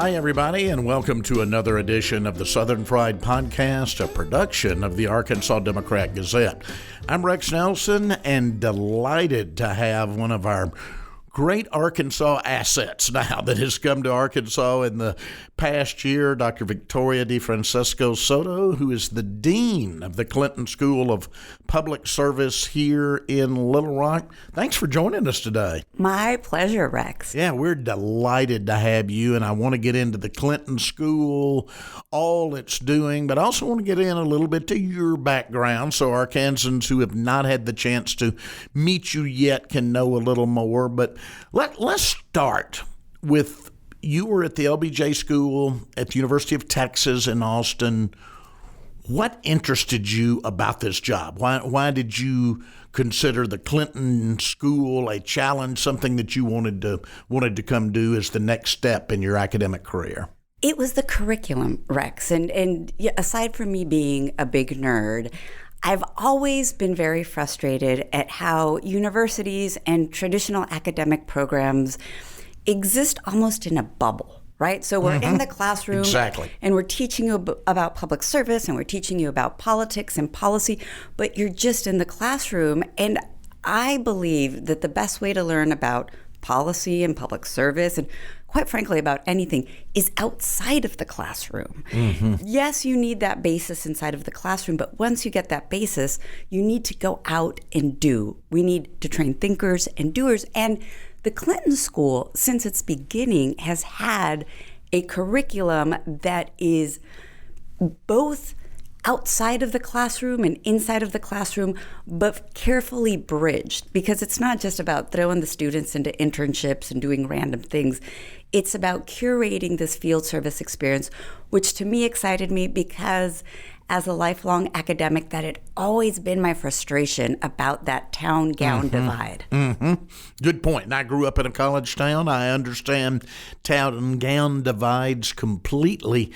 Hi, everybody, and welcome to another edition of the Southern Fried Podcast, a production of the Arkansas Democrat-Gazette. I'm Rex Nelson, and delighted to have one of our great Arkansas assets now that has come to Arkansas in the past year, Dr. Victoria DeFrancesco Soto, who is the Dean of the Clinton School of Public Service here in Little Rock. Thanks for joining us today. My pleasure, Rex. Yeah, we're delighted to have you, and I want to get into the Clinton School, all it's doing, but I also want to get in a little bit to your background so Arkansans who have not had the chance to meet you yet can know a little more. But let's start with, you were at the LBJ School at the University of Texas in Austin. What interested you about this job? Why did you consider the Clinton School a challenge, something that you wanted to come do as the next step in your academic career? It was the curriculum, Rex. And aside from me being a big nerd, I've always been very frustrated at how universities and traditional academic programs exist almost in a bubble, right? So we're in the classroom, exactly, and we're teaching you about public service, and we're teaching you about politics and policy, but you're just in the classroom. And I believe that the best way to learn about policy and public service, and quite frankly about anything, is outside of the classroom. Yes, you need that basis inside of the classroom, but once you get that basis, you need to go out and do. We need to train thinkers and doers. And the Clinton School, since its beginning, has had a curriculum that is both outside of the classroom and inside of the classroom, but carefully bridged, because it's not just about throwing the students into internships and doing random things. It's about curating this field service experience, which to me excited me because as a lifelong academic, that had always been my frustration about that town-gown divide. Good point. And I grew up in a college town. I understand town-gown divides completely.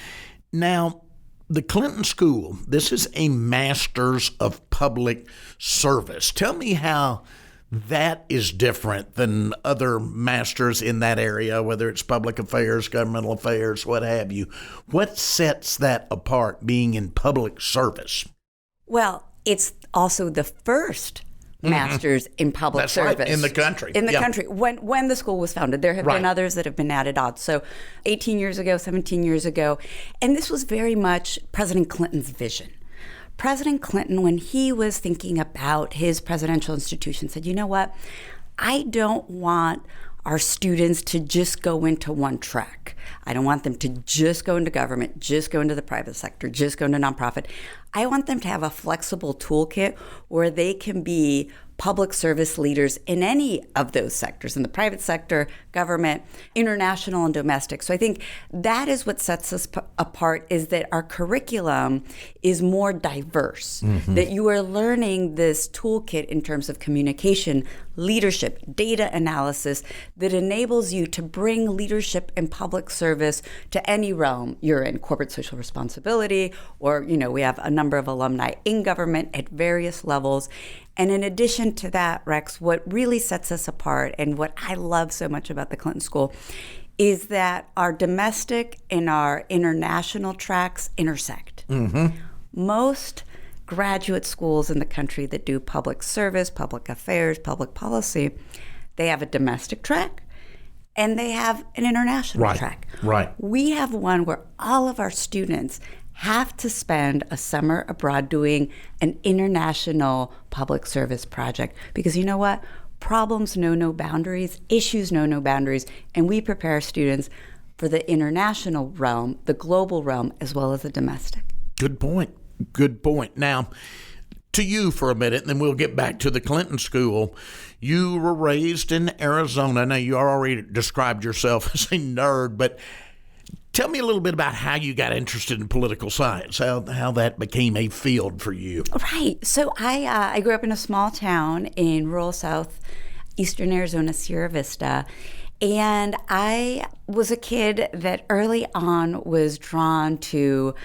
Now, the Clinton School, this is a master's of public service. Tell me how that is different than other masters in that area, whether it's public affairs, governmental affairs, what have you. What sets that apart, being in public service? Well, it's also the first master's in public service. Right, in the country. In the country. When the school was founded, there have been others that have been added on. So 18 years ago, 17 years ago. And this was very much President Clinton's vision. President Clinton, when he was thinking about his presidential institution, said, you know what? I don't want our students to just go into one track. I don't want them to just go into government, just go into the private sector, just go into nonprofit. I want them to have a flexible toolkit where they can be public service leaders in any of those sectors, in the private sector, government, international, and domestic. So I think that is what sets us apart, is that our curriculum is more diverse, that you are learning this toolkit in terms of communication, leadership, data analysis that enables you to bring leadership and public service to any realm you're in, corporate social responsibility, or, we have a number of alumni in government at various levels. And in addition to that, Rex, what really sets us apart and what I love so much about the Clinton School is that our domestic and our international tracks intersect. Most graduate schools in the country that do public service, public affairs, public policy, they have a domestic track and they have an international track. We have one where all of our students have to spend a summer abroad doing an international public service project. Because you know what? Problems know no boundaries, issues know no boundaries, and we prepare students for the international realm, the global realm, as well as the domestic. Good point. Now, to you for a minute, and then we'll get back to the Clinton School. You were raised in Arizona. Now, you already described yourself as a nerd, but tell me a little bit about how you got interested in political science, how that became a field for you. Right. So I grew up in a small town in rural southeastern Arizona, Sierra Vista, and I was a kid that early on was drawn to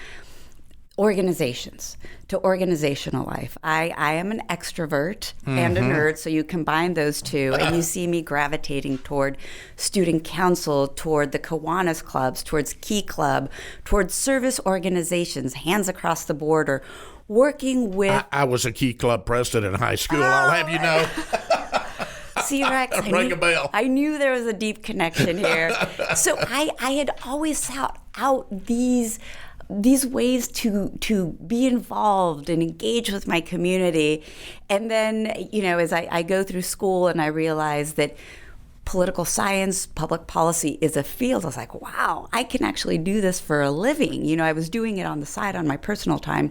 organizations, to organizational life. I am an extrovert and a nerd, so you combine those two, and you see me gravitating toward student council, toward the Kiwanis clubs, towards Key Club, towards service organizations, Hands Across the Border, working with... I was a Key Club president in high school, I'll have you know. See, Rex, Ring a bell. I knew there was a deep connection here. So I had always sought out these ways to be involved and engage with my community. And then, as I go through school and I realize that political science, public policy is a field, I was like, wow, I can actually do this for a living. I was doing it on the side on my personal time.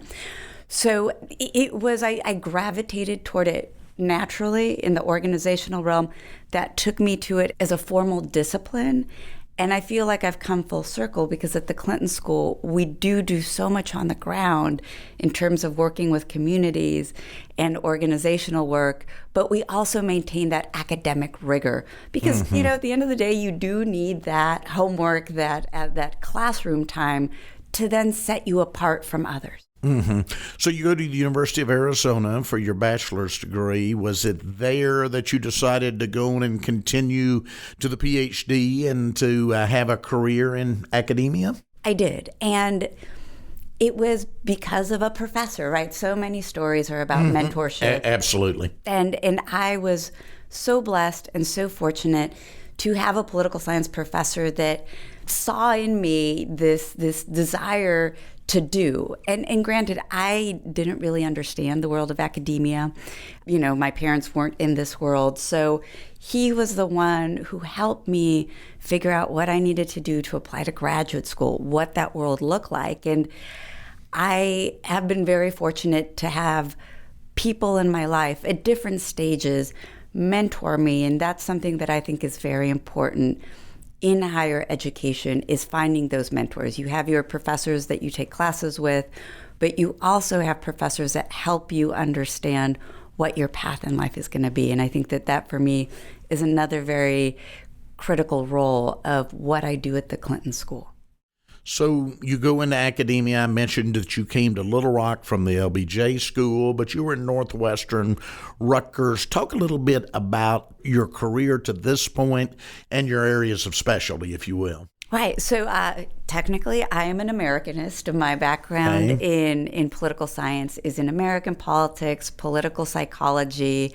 So I gravitated toward it naturally in the organizational realm. That took me to it as a formal discipline. And I feel like I've come full circle because at the Clinton School, we do so much on the ground in terms of working with communities and organizational work, but we also maintain that academic rigor because, at the end of the day, you do need that homework, that classroom time to then set you apart from others. So you go to the University of Arizona for your bachelor's degree. Was it there that you decided to go on and continue to the PhD and to have a career in academia? I did. And it was because of a professor, right? So many stories are about mentorship. Absolutely. And I was so blessed and so fortunate to have a political science professor that saw in me this desire to do. And granted, I didn't really understand the world of academia. My parents weren't in this world. So he was the one who helped me figure out what I needed to do to apply to graduate school, what that world looked like. And I have been very fortunate to have people in my life at different stages mentor me. And that's something that I think is very important in higher education, is finding those mentors. You have your professors that you take classes with, but you also have professors that help you understand what your path in life is going to be. And I think that for me is another very critical role of what I do at the Clinton School. So you go into academia. I mentioned that you came to Little Rock from the LBJ school, but you were in Northwestern, Rutgers. Talk a little bit about your career to this point and your areas of specialty, if you will. Right. So technically, I am an Americanist. My background in political science is in American politics, political psychology,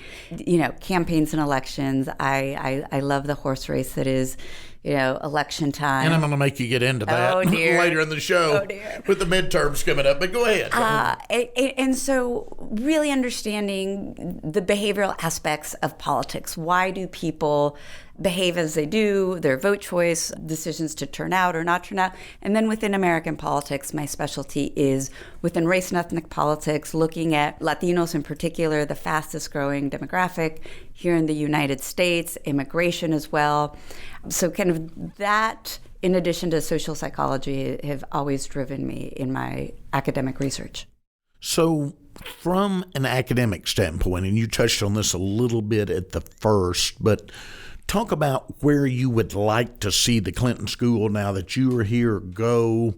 campaigns and elections. I love the horse race that is, election time. And I'm going to make you get into that later in the show with the midterms coming up. But go ahead. And so really understanding the behavioral aspects of politics. Why do people behave as they do, their vote choice, decisions to turn out or not turn out? And then within American politics, my specialty is within race and ethnic politics, looking at Latinos in particular, the fastest growing demographic here in the United States, immigration as well. So kind of that, in addition to social psychology, have always driven me in my academic research. So from an academic standpoint, and you touched on this a little bit at the first, but talk about where you would like to see the Clinton School now that you are here go,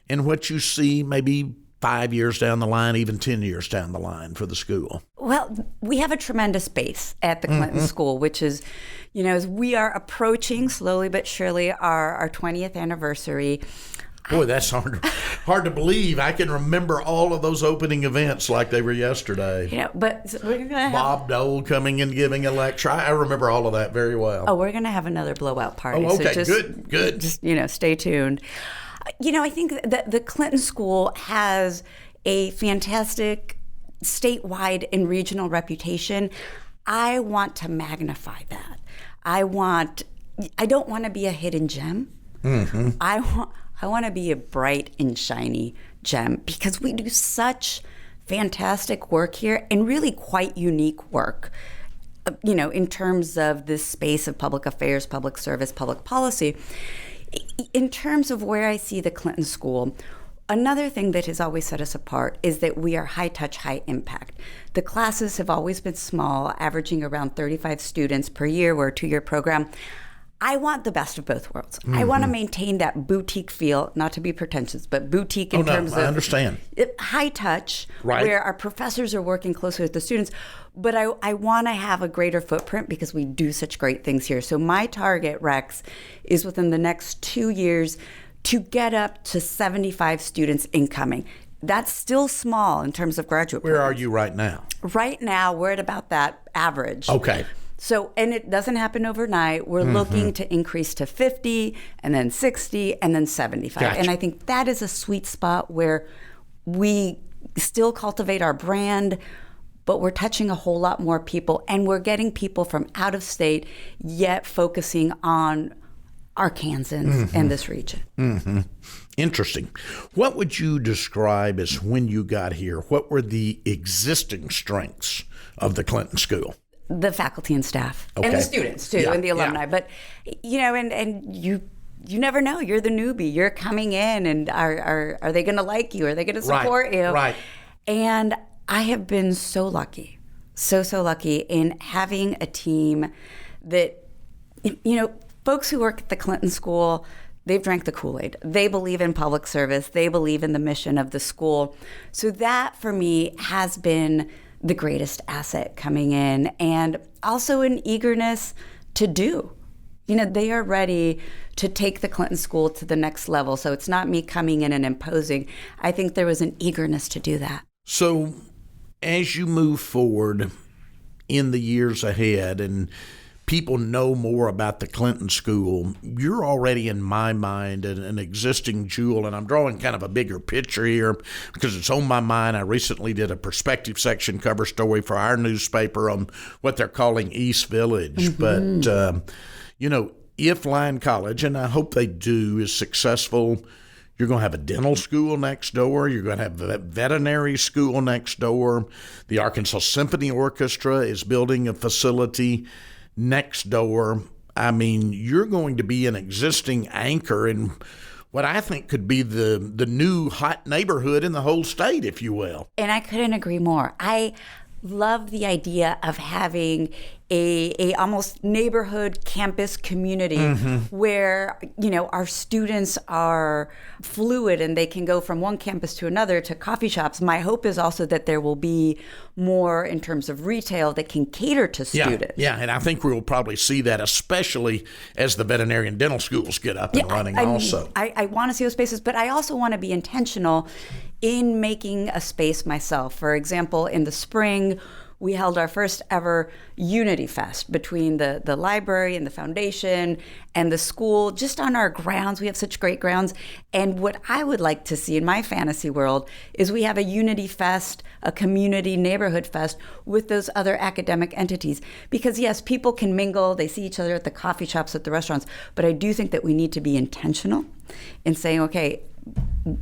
and what you see maybe 5 years down the line, even 10 years down the line for the school. Well, we have a tremendous base at the Clinton School, which is, as we are approaching slowly but surely our 20th anniversary. Boy, that's hard to believe. I can remember all of those opening events like they were yesterday. But we're going to have Bob Dole coming and giving a lecture. I remember all of that very well. Oh, we're going to have another blowout party. Oh, okay, so good. Just, stay tuned. I think that the Clinton School has a fantastic statewide and regional reputation. I want to magnify that. I don't want to be a hidden gem. I want to be a bright and shiny gem because we do such fantastic work here and really quite unique work, in terms of this space of public affairs, public service, public policy. In terms of where I see the Clinton School, another thing that has always set us apart is that we are high touch, high impact. The classes have always been small, averaging around 35 students per year. We're a 2-year program. I want the best of both worlds. I want to maintain that boutique feel, not to be pretentious, but boutique in terms of I understand. High touch, Right. where our professors are working closely with the students. But I want to have a greater footprint because we do such great things here. So my target, Rex, is within the next 2 years to get up to 75 students incoming. That's still small in terms of graduate Where programs. are you right now? Right now, we're at about that average. Okay. So, and it doesn't happen overnight. We're looking to increase to 50 and then 60 and then 75. Gotcha. And I think that is a sweet spot where we still cultivate our brand, but we're touching a whole lot more people, and we're getting people from out of state, yet focusing on Arkansans and this region. Interesting. What would you describe as when you got here? What were the existing strengths of the Clinton School? The faculty and staff, Okay. and the students too, Yeah, and the alumni. yeah. But and you never know. You're the newbie. You're coming in, and are they going to like you? Are they going to support you? Right. And I have been so lucky, so lucky in having a team that, folks who work at the Clinton School, they've drank the Kool-Aid. They believe in public service. They believe in the mission of the school. So that, for me, has been the greatest asset coming in, and also an eagerness to do. They are ready to take the Clinton School to the next level. So it's not me coming in and imposing. I think there was an eagerness to do that. So as you move forward in the years ahead and people know more about the Clinton School, you're already, in my mind, an existing jewel. And I'm drawing kind of a bigger picture here because it's on my mind. I recently did a perspective section cover story for our newspaper on what they're calling East Village. But, if Lyon College, and I hope they do, is successful, you're going to have a dental school next door. You're going to have a veterinary school next door. The Arkansas Symphony Orchestra is building a facility next door. I mean, you're going to be an existing anchor in what I think could be the new hot neighborhood in the whole state, if you will. And I couldn't agree more. I love the idea of having a almost neighborhood campus community where, our students are fluid and they can go from one campus to another to coffee shops. My hope is also that there will be more in terms of retail that can cater to students. Yeah, and I think we'll probably see that, especially as the veterinary and dental schools get up and running also. I want to see those spaces, but I also want to be intentional in making a space myself. For example, in the spring, we held our first ever Unity Fest between the library and the foundation and the school, just on our grounds. We have such great grounds. And what I would like to see in my fantasy world is we have a Unity Fest, a community neighborhood fest with those other academic entities. Because yes, people can mingle, they see each other at the coffee shops, at the restaurants, but I do think that we need to be intentional in saying, okay,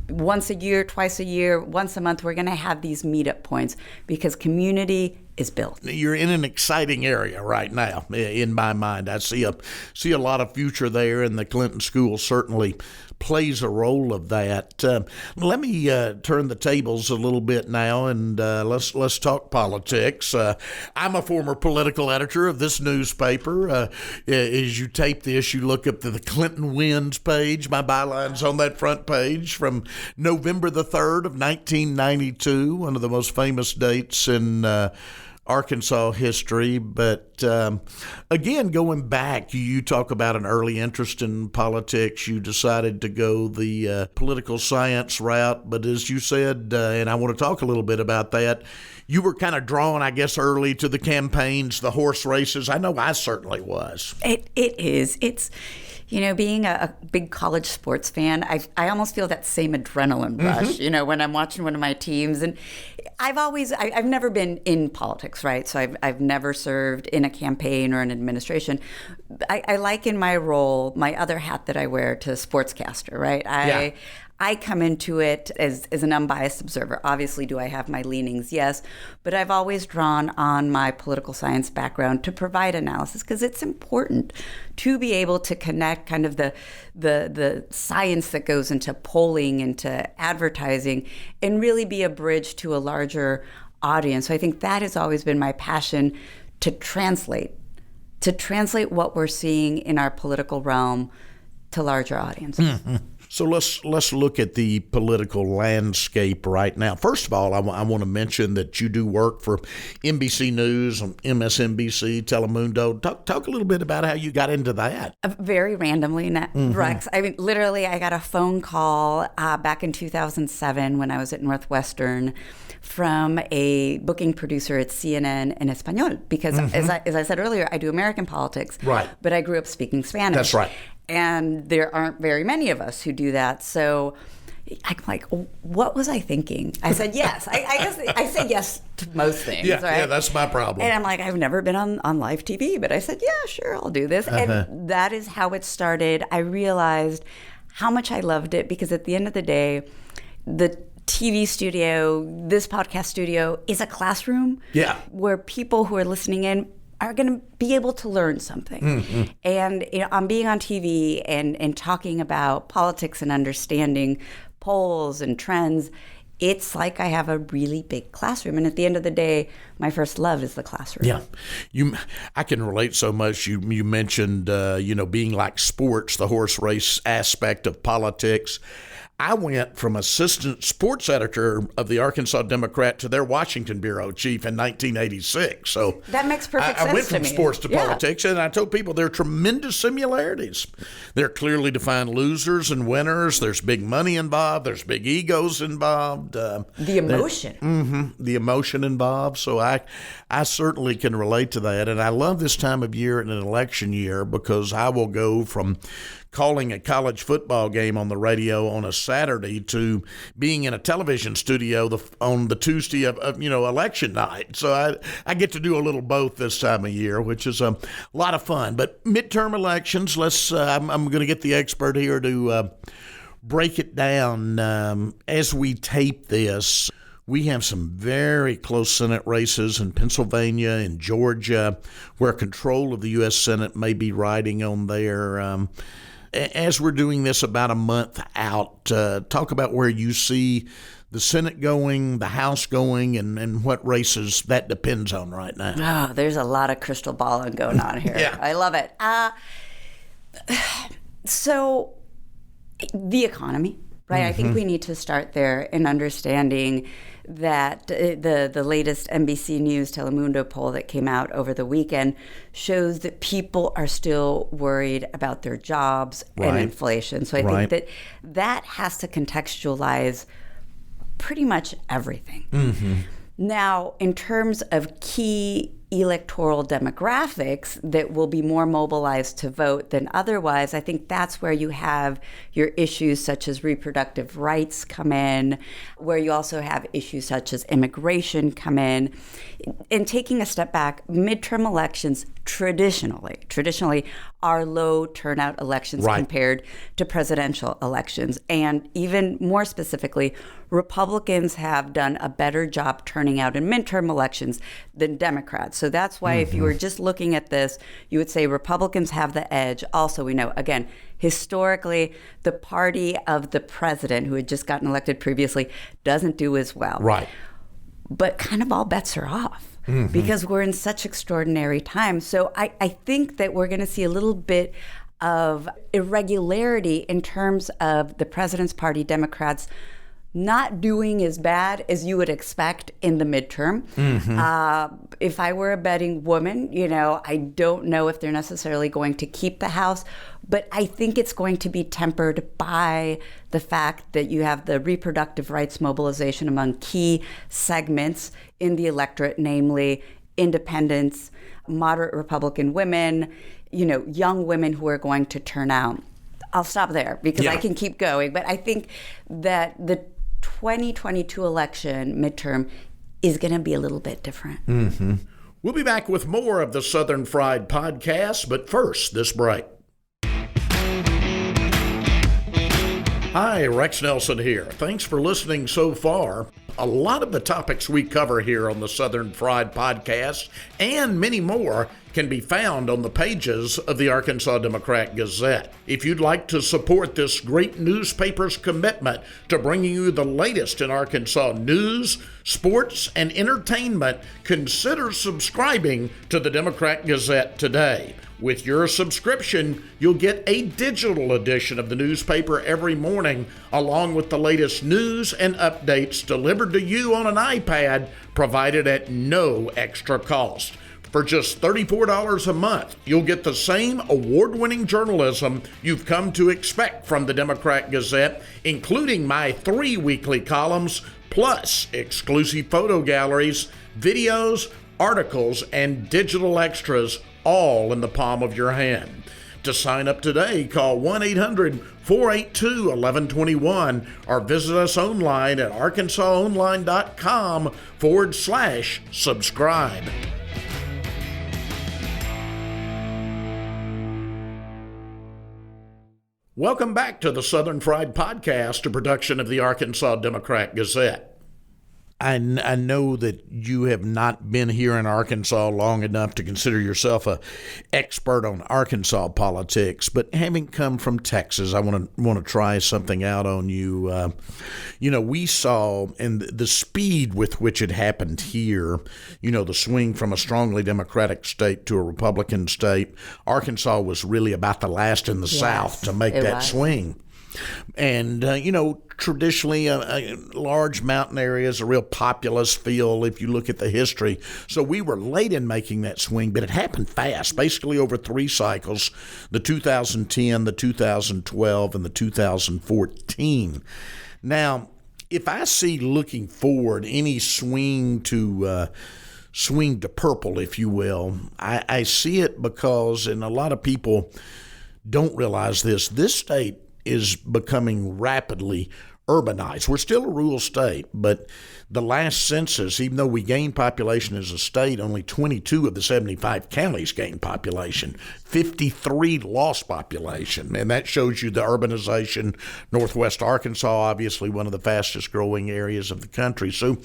once a year, twice a year, once a month, we're going to have these meetup points because community is built. You're in an exciting area right now, in my mind. I see a lot of future there, and the Clinton School certainly plays a role of that. Let me turn the tables a little bit now, and let's talk politics. I'm a former political editor of this newspaper. As you tape this, you look up to the Clinton Wins page. My byline's on that front page from November the 3rd of 1992, one of the most famous dates in Arkansas history. But again, going back, you talk about an early interest in politics. You decided to go the political science route. But as you said, and I want to talk a little bit about that, you were kind of drawn, I guess, early to the campaigns, the horse races. I know I certainly was. It is. It's, being a big college sports fan, I almost feel that same adrenaline rush, when I'm watching one of my teams. And I've never been in politics, right? So I've never served in a campaign or an administration. I liken my role, my other hat that I wear, to sportscaster, right? I come into it as an unbiased observer. Obviously, do I have my leanings? Yes. But I've always drawn on my political science background to provide analysis because it's important to be able to connect kind of the science that goes into polling, into advertising, and really be a bridge to a larger audience. So I think that has always been my passion, to translate to translate what we're seeing in our political realm to larger audiences. So let's look at the political landscape right now. First of all, I want to mention that you do work for NBC News, MSNBC, Telemundo. Talk a little bit about how you got into that. Very randomly, Rex. I mean, literally, I got a phone call back in 2007 when I was at Northwestern from a booking producer at CNN in Espanol, because as I said earlier, I do American politics, right? But I grew up speaking Spanish. That's right. And there aren't very many of us who do that. So I'm like, what was I thinking? I said yes. I guess I say yes to most things. Yeah, right? Yeah, that's my problem. And I'm like, I've never been on live TV, but I said, yeah, sure, I'll do this. And that is how it started. I realized how much I loved it, because at the end of the day, the TV studio, this podcast studio, is a classroom where people who are listening in are going to be able to learn something. And on being on TV and talking about politics and understanding polls and trends, it's like I have a really big classroom. And at the end of the day, my first love is the classroom. Yeah. I can relate so much. You mentioned, being like sports, the horse race aspect of politics. I went from assistant sports editor of the Arkansas Democrat to their Washington bureau chief in 1986. So that makes perfect sense. I went from to me. sports to politics, and I told people there are tremendous similarities. There are clearly defined losers and winners. There's big money involved. There's big egos involved. The emotion. The emotion involved. So I certainly can relate to that. And I love this time of year in an election year, because I will go from calling a college football game on the radio on a Saturday to being in a television studio on the Tuesday of election night. So I get to do a little both this time of year, which is a lot of fun. But midterm elections, I'm going to get the expert here to break it down as we tape this. We have some very close Senate races in Pennsylvania and Georgia, where control of the U.S. Senate may be riding on there. As we're doing this about a month out, talk about where you see the Senate going, the House going, and what races that depends on right now. Oh, there's a lot of crystal balling going on here. Yeah. I love it. So the economy, right? I think we need to start there in understanding that the latest NBC News Telemundo poll that came out over the weekend shows that people are still worried about their jobs and inflation. So I think that has to contextualize pretty much everything. Now, in terms of key electoral demographics that will be more mobilized to vote than otherwise, I think that's where you have your issues such as reproductive rights come in, where you also have issues such as immigration come in. And taking a step back, midterm elections traditionally are low turnout elections compared to presidential elections. And even more specifically, Republicans have done a better job turning out in midterm elections than Democrats. So that's why if you were just looking at this, you would say Republicans have the edge. Also, we know, again, historically, the party of the president who had just gotten elected previously doesn't do as well. Right. But kind of all bets are off. Because we're in such extraordinary times. So I think that we're going to see a little bit of irregularity in terms of the president's party, Democrats, not doing as bad as you would expect in the midterm. If I were a betting woman, I don't know if they're necessarily going to keep the House, but I think it's going to be tempered by the fact that you have the reproductive rights mobilization among key segments in the electorate, namely independents, moderate Republican women, young women who are going to turn out. I'll stop there because I can keep going, but I think that the 2022 election midterm is going to be a little bit different. We'll be back with more of the Southern Fried Podcast, but first, this break. Hi, Rex Nelson here. Thanks for listening so far. A lot of the topics we cover here on the Southern Fried Podcast and many more can be found on the pages of the Arkansas Democrat-Gazette. If you'd like to support this great newspaper's commitment to bringing you the latest in Arkansas news, sports, and entertainment, consider subscribing to the Democrat-Gazette today. With your subscription, you'll get a digital edition of the newspaper every morning, along with the latest news and updates delivered to you on an iPad, provided at no extra cost. For just $34 a month, you'll get the same award-winning journalism you've come to expect from the Democrat-Gazette, including my 3 weekly columns, plus exclusive photo galleries, videos, articles, and digital extras, all in the palm of your hand. To sign up today, call 1-800-482-1121 or visit us online at arkansasonline.com/subscribe. Welcome back to the Southern Fried Podcast, a production of the Arkansas Democrat-Gazette. I know that you have not been here in Arkansas long enough to consider yourself an expert on Arkansas politics, but having come from Texas, I want to try something out on you. We saw, and the speed with which it happened here, the swing from a strongly Democratic state to a Republican state. Arkansas was really about the last in the South to make that swing. And, traditionally, large mountain areas, a real populous feel if you look at the history. So we were late in making that swing, but it happened fast, basically over 3 cycles, the 2010, the 2012, and the 2014. Now, if I see looking forward any swing to purple, if you will, I see it because, and a lot of people don't realize this state is becoming rapidly urbanized. We're still a rural state, but the last census, even though we gained population as a state, only 22 of the 75 counties gained population, 53 lost population, and that shows you the urbanization. Northwest Arkansas, obviously one of the fastest growing areas of the country. So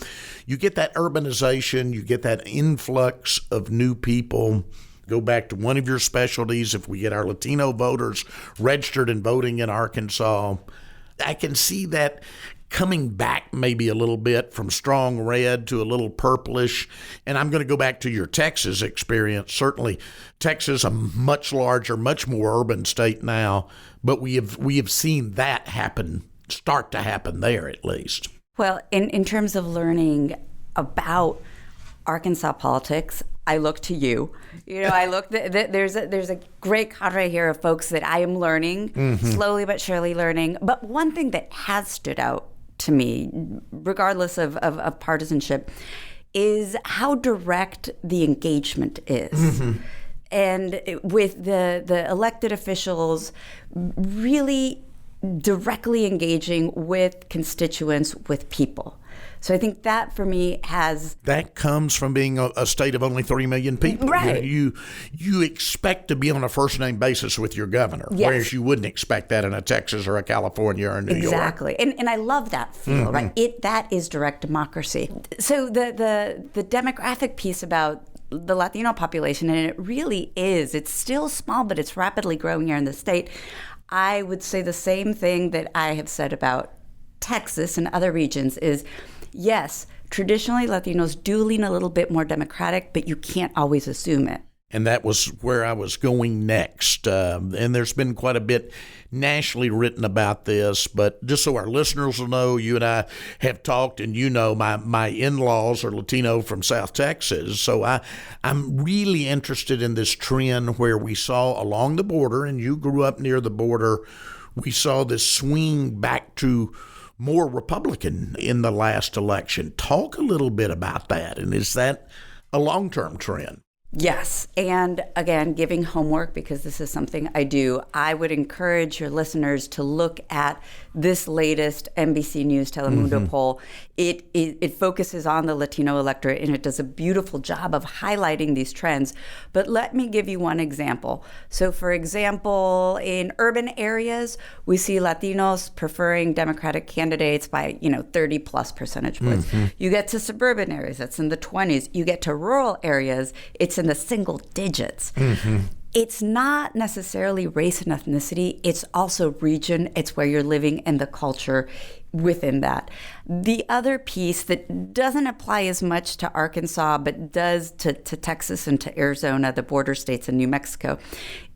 you get that urbanization, you get that influx of new people. Go back to one of your specialties. If we get our Latino voters registered and voting in Arkansas, I can see that coming back maybe a little bit from strong red to a little purplish. And I'm going to go back to your Texas experience. Certainly, Texas, a much larger, much more urban state now, but we have seen that start to happen there at least. Well, in terms of learning about Arkansas politics, I look to you. I look. There's a great cadre here of folks that I am learning, slowly but surely learning. But one thing that has stood out to me, regardless of partisanship, is how direct the engagement is. And with the elected officials really directly engaging with constituents, with people. So I think that for me that comes from being a state of only 3 million people. Right. You expect to be on a first name basis with your governor, whereas you wouldn't expect that in a Texas or a California or a New York. Exactly. And I love that feel, right? That is direct democracy. So the demographic piece about the Latino population, and it really is, it's still small, but it's rapidly growing here in the state. I would say the same thing that I have said about Texas and other regions is, yes, traditionally Latinos do lean a little bit more Democratic, but you can't always assume it. And that was where I was going next. And there's been quite a bit nationally written about this, but just so our listeners will know, you and I have talked, and my in-laws are Latino from South Texas. So I'm really interested in this trend where we saw along the border, and you grew up near the border, we saw this swing back to more Republican in the last election. Talk a little bit about that, and is that a long-term trend? Yes. And again, giving homework, because this is something I do, I would encourage your listeners to look at this latest NBC News Telemundo poll. It focuses on the Latino electorate, and it does a beautiful job of highlighting these trends. But let me give you one example. So for example, in urban areas, we see Latinos preferring Democratic candidates by 30 plus percentage points. You get to suburban areas, that's in the 20s. You get to rural areas, it's in in the single digits. It's not necessarily race and ethnicity. It's also region. It's where you're living and the culture within that. The other piece that doesn't apply as much to Arkansas, but does to Texas and to Arizona, the border states, and New Mexico,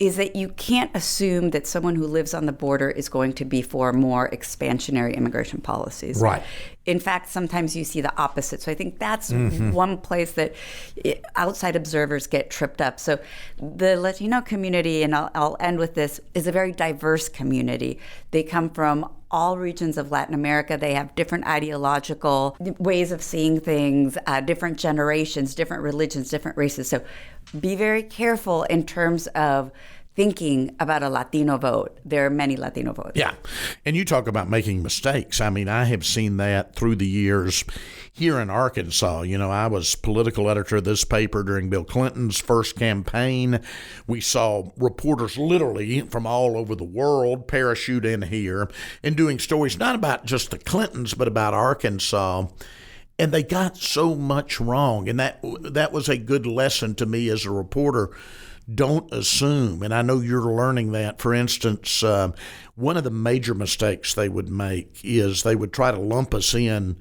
is that you can't assume that someone who lives on the border is going to be for more expansionary immigration policies. Right. In fact, sometimes you see the opposite. So I think that's one place that outside observers get tripped up. So the Latino community, and I'll end with this, is a very diverse community. They come from all regions of Latin America. They have different ideological ways of seeing things, different generations, different religions, different races. So be very careful in terms of thinking about a Latino vote. There are many Latino votes. Yeah. And you talk about making mistakes. I mean, I have seen that through the years here in Arkansas. You know, I was political editor of this paper during Bill Clinton's first campaign. We saw reporters literally from all over the world parachute in here and doing stories not about just the Clintons, but about Arkansas. And they got so much wrong. And that was a good lesson to me as a reporter. Don't assume, and I know you're learning that. For instance, one of the major mistakes they would make is they would try to lump us in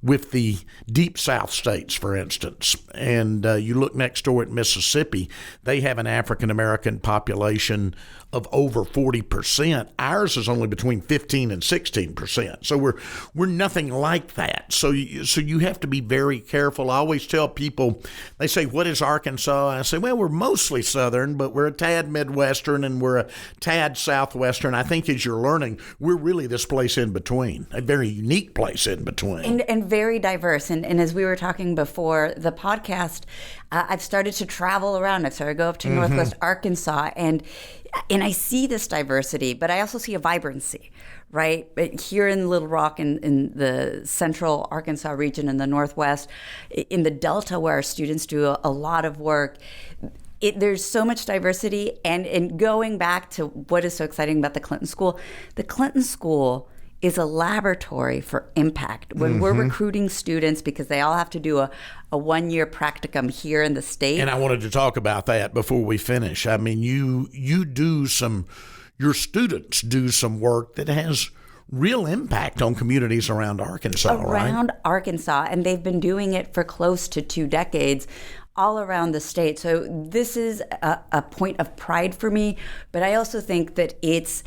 with the deep South states, for instance. And you look next door at Mississippi, they have an African-American population of over 40%. Ours is only between 15 and 16%. So we're nothing like that. So you have to be very careful. I always tell people, they say, what is Arkansas? I say, well, we're mostly Southern, but we're a tad Midwestern and we're a tad Southwestern. I think as you're learning, we're really this place in between, a very unique place in between. And very diverse. And as we were talking before the podcast, I've started to travel around. I've started to go up to Northwest Arkansas, and I see this diversity, but I also see a vibrancy, right? Here in Little Rock, in the central Arkansas region, in the Northwest, in the Delta, where our students do a lot of work, there's so much diversity. And going back to what is so exciting about the Clinton School is a laboratory for impact. When we're recruiting students, because they all have to do a 1-year practicum here in the state. And I wanted to talk about that before we finish. I mean, your students do some work that has real impact on communities around Arkansas, right? Around Arkansas, and they've been doing it for close to 2 decades all around the state. So this is a point of pride for me, but I also think that it's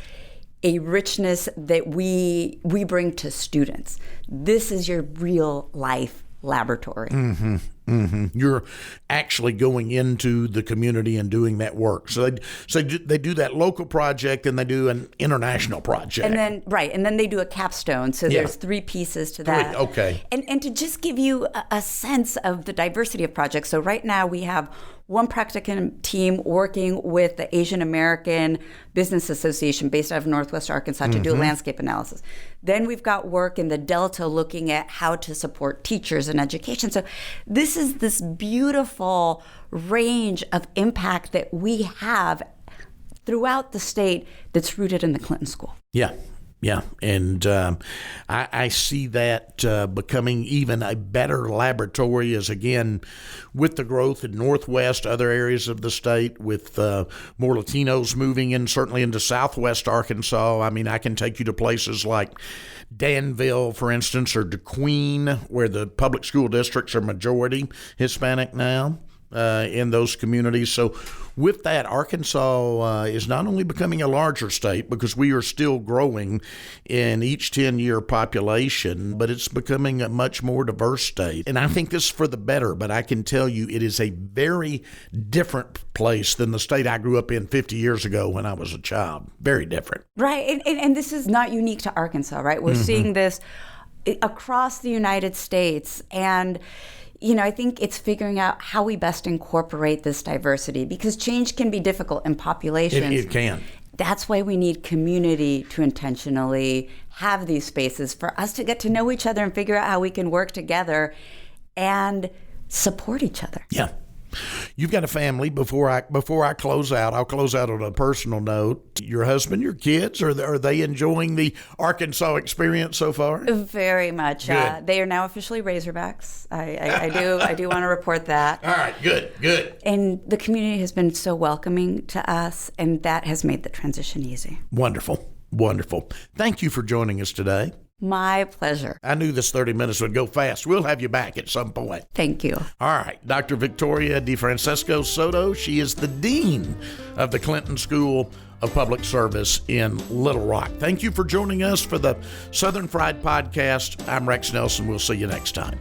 a richness that we bring to students. This is your real life laboratory. You're actually going into the community and doing that work. So they do that local project and they do an international project. And then they do a capstone. So there's 3 pieces to that. Okay. And to just give you a sense of the diversity of projects. So right now we have one practicum team working with the Asian American Business Association based out of Northwest Arkansas to do a landscape analysis. Then we've got work in the Delta looking at how to support teachers in education. So this is this beautiful range of impact that we have throughout the state that's rooted in the Clinton School. Yeah, and I see that becoming even a better laboratory as, again, with the growth in Northwest, other areas of the state, with more Latinos moving in, certainly into Southwest Arkansas. I mean, I can take you to places like Danville, for instance, or DeQueen, where the public school districts are majority Hispanic now. In those communities. So with that, Arkansas is not only becoming a larger state because we are still growing in each 10-year population, but it's becoming a much more diverse state. And I think this is for the better, but I can tell you it is a very different place than the state I grew up in 50 years ago when I was a child. Very different. Right. And this is not unique to Arkansas, right? We're seeing this across the United States. And I think it's figuring out how we best incorporate this diversity, because change can be difficult in populations. It can. That's why we need community to intentionally have these spaces for us to get to know each other and figure out how we can work together and support each other. Yeah. You've got a family. Before I close out, I'll close out on a personal note. Your husband, your kids, are they enjoying the Arkansas experience so far? Very much. They are now officially Razorbacks. I do want to report that. All right, good. And the community has been so welcoming to us, and that has made the transition easy. Wonderful. Thank you for joining us today. My pleasure. I knew this 30 minutes would go fast. We'll have you back at some point. Thank you. All right. Dr. Victoria DeFrancesco Soto. She is the Dean of the Clinton School of Public Service in Little Rock. Thank you for joining us for the Southern Fried Podcast. I'm Rex Nelson. We'll see you next time.